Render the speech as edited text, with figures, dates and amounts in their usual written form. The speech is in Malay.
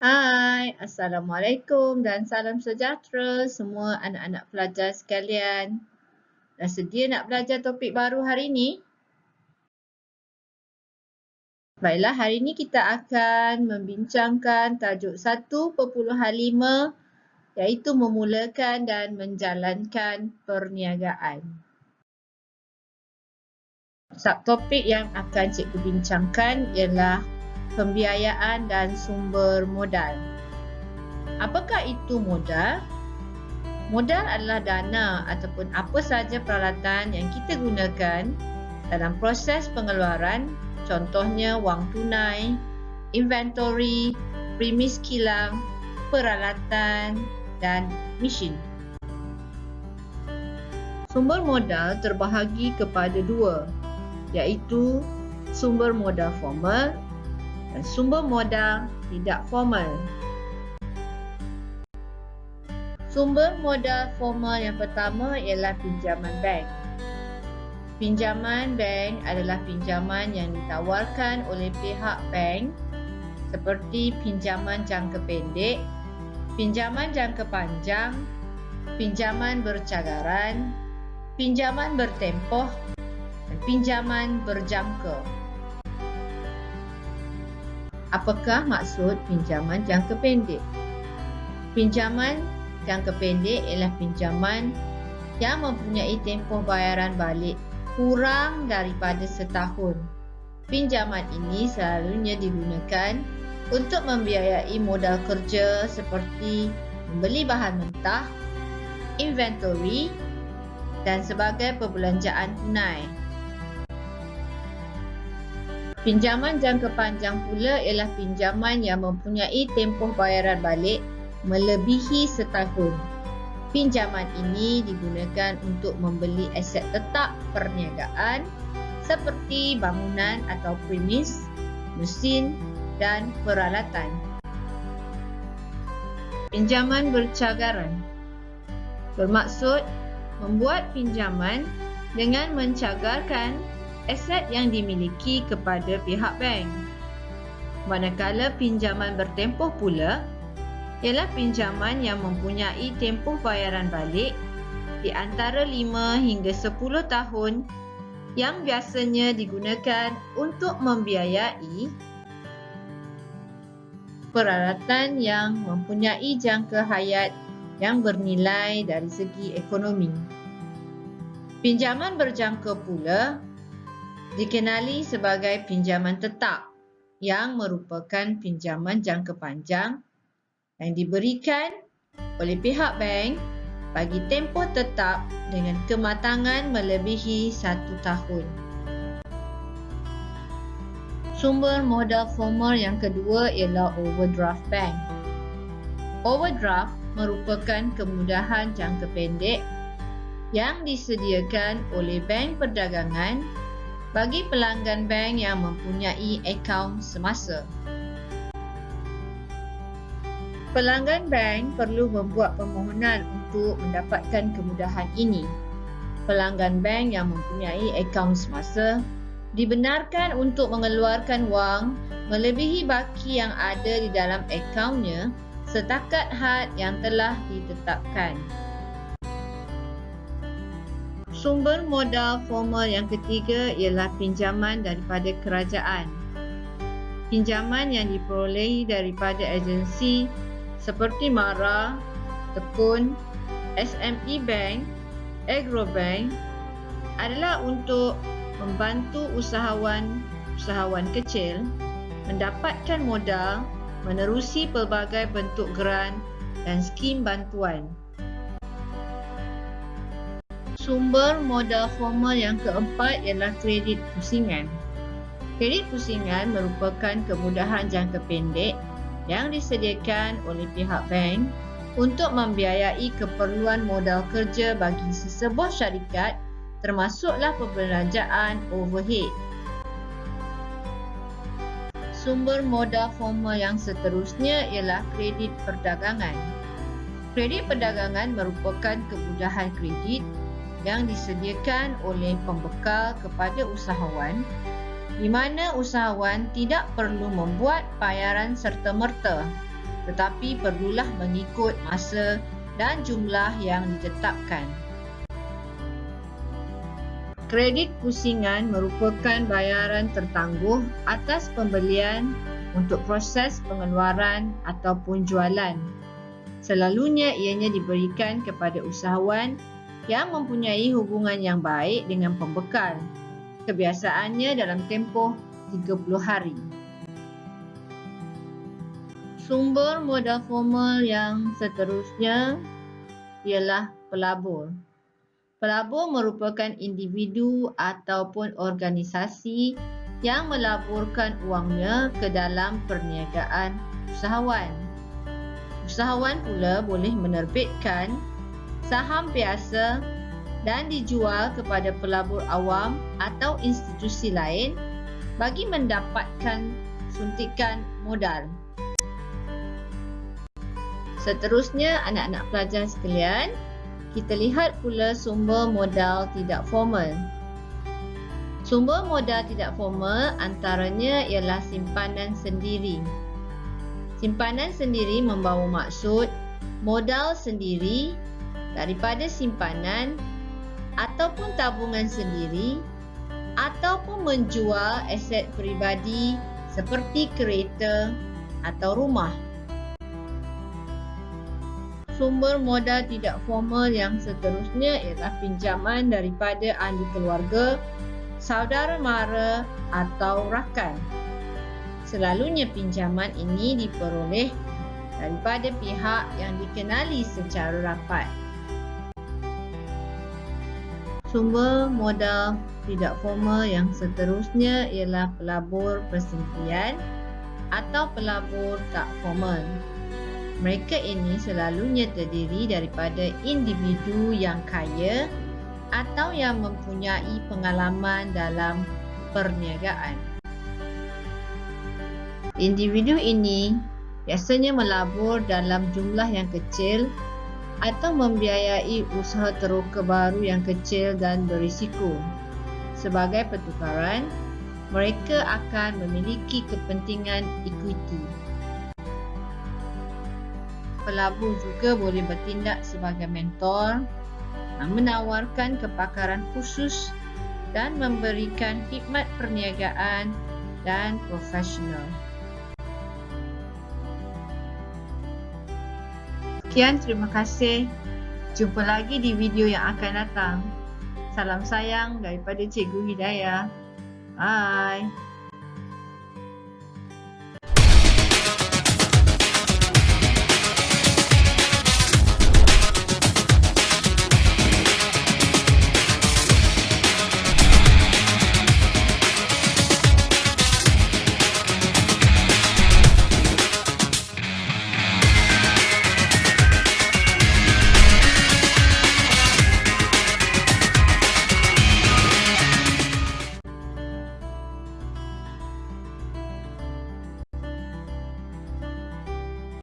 Hai, Assalamualaikum dan salam sejahtera semua anak-anak pelajar sekalian. Dah sedia nak belajar topik baru hari ini? Baiklah, hari ini kita akan membincangkan tajuk 1.5 iaitu memulakan dan menjalankan perniagaan. Subtopik yang akan cikgu bincangkan ialah pembiayaan dan sumber modal. Apakah itu modal? Modal adalah dana ataupun apa sahaja peralatan yang kita gunakan dalam proses pengeluaran, contohnya wang tunai, inventory, premis kilang, peralatan dan mesin. Sumber modal terbahagi kepada dua, iaitu sumber modal formal dan sumber modal tidak formal. Sumber modal formal yang pertama ialah pinjaman bank. Pinjaman bank adalah pinjaman yang ditawarkan oleh pihak bank seperti pinjaman jangka pendek, pinjaman jangka panjang, pinjaman bercagaran, pinjaman bertempoh dan pinjaman berjangka. Apakah maksud pinjaman jangka pendek? Pinjaman jangka pendek ialah pinjaman yang mempunyai tempoh bayaran balik kurang daripada setahun. Pinjaman ini selalunya digunakan untuk membiayai modal kerja seperti membeli bahan mentah, inventory dan sebagai perbelanjaan tunai. Pinjaman jangka panjang pula ialah pinjaman yang mempunyai tempoh bayaran balik melebihi setahun. Pinjaman ini digunakan untuk membeli aset tetap perniagaan seperti bangunan atau premis, mesin dan peralatan. Pinjaman bercagaran bermaksud membuat pinjaman dengan mencagarkan aset yang dimiliki kepada pihak bank. Manakala pinjaman bertempoh pula ialah pinjaman yang mempunyai tempoh bayaran balik di antara 5 hingga 10 tahun yang biasanya digunakan untuk membiayai peralatan yang mempunyai jangka hayat yang bernilai dari segi ekonomi. Pinjaman berjangka pula dikenali sebagai pinjaman tetap yang merupakan pinjaman jangka panjang yang diberikan oleh pihak bank bagi tempoh tetap dengan kematangan melebihi 1 tahun. Sumber modal formal yang kedua ialah overdraft bank. Overdraft merupakan kemudahan jangka pendek yang disediakan oleh bank perdagangan bagi pelanggan bank yang mempunyai akaun semasa. Pelanggan bank perlu membuat permohonan untuk mendapatkan kemudahan ini. Pelanggan bank yang mempunyai akaun semasa dibenarkan untuk mengeluarkan wang melebihi baki yang ada di dalam akaunnya setakat had yang telah ditetapkan. Sumber modal formal yang ketiga ialah pinjaman daripada kerajaan. Pinjaman yang diperolehi daripada agensi seperti MARA, Tekun, SME Bank, Agrobank adalah untuk membantu usahawan kecil mendapatkan modal menerusi pelbagai bentuk geran dan skim bantuan. Sumber modal formal yang keempat ialah kredit pusingan. Kredit pusingan merupakan kemudahan jangka pendek yang disediakan oleh pihak bank untuk membiayai keperluan modal kerja bagi sesebuah syarikat termasuklah perbelanjaan overhead. Sumber modal formal yang seterusnya ialah kredit perdagangan. Kredit perdagangan merupakan kemudahan kredit yang disediakan oleh pembekal kepada usahawan di mana usahawan tidak perlu membuat bayaran serta-merta tetapi perlulah mengikut masa dan jumlah yang ditetapkan. Kredit pusingan merupakan bayaran tertangguh atas pembelian untuk proses pengeluaran ataupun jualan. Selalunya ianya diberikan kepada usahawan yang mempunyai hubungan yang baik dengan pembekal. Kebiasaannya dalam tempoh 30 hari. Sumber modal formal yang seterusnya ialah pelabur. Pelabur merupakan individu ataupun organisasi yang melaburkan uangnya ke dalam perniagaan usahawan. Usahawan pula boleh menerbitkan saham biasa dan dijual kepada pelabur awam atau institusi lain bagi mendapatkan suntikan modal. Seterusnya, anak-anak pelajar sekalian, kita lihat pula sumber modal tidak formal. Sumber modal tidak formal antaranya ialah simpanan sendiri. Simpanan sendiri membawa maksud modal sendiri daripada simpanan ataupun tabungan sendiri ataupun menjual aset peribadi seperti kereta atau rumah. Sumber modal tidak formal yang seterusnya ialah pinjaman daripada ahli keluarga, saudara mara atau rakan. Selalunya pinjaman ini diperoleh daripada pihak yang dikenali secara rapat. Sumber modal tidak formal yang seterusnya ialah pelabur persendirian atau pelabur tak formal. Mereka ini selalunya terdiri daripada individu yang kaya atau yang mempunyai pengalaman dalam perniagaan. Individu ini biasanya melabur dalam jumlah yang kecil atau membiayai usaha teroka baru yang kecil dan berisiko. Sebagai pertukaran, mereka akan memiliki kepentingan ekuiti. Pelabur juga boleh bertindak sebagai mentor, menawarkan kepakaran khusus dan memberikan khidmat perniagaan dan profesional. Sekian, terima kasih. Jumpa lagi di video yang akan datang. Salam sayang daripada Cikgu Hidayah. Bye.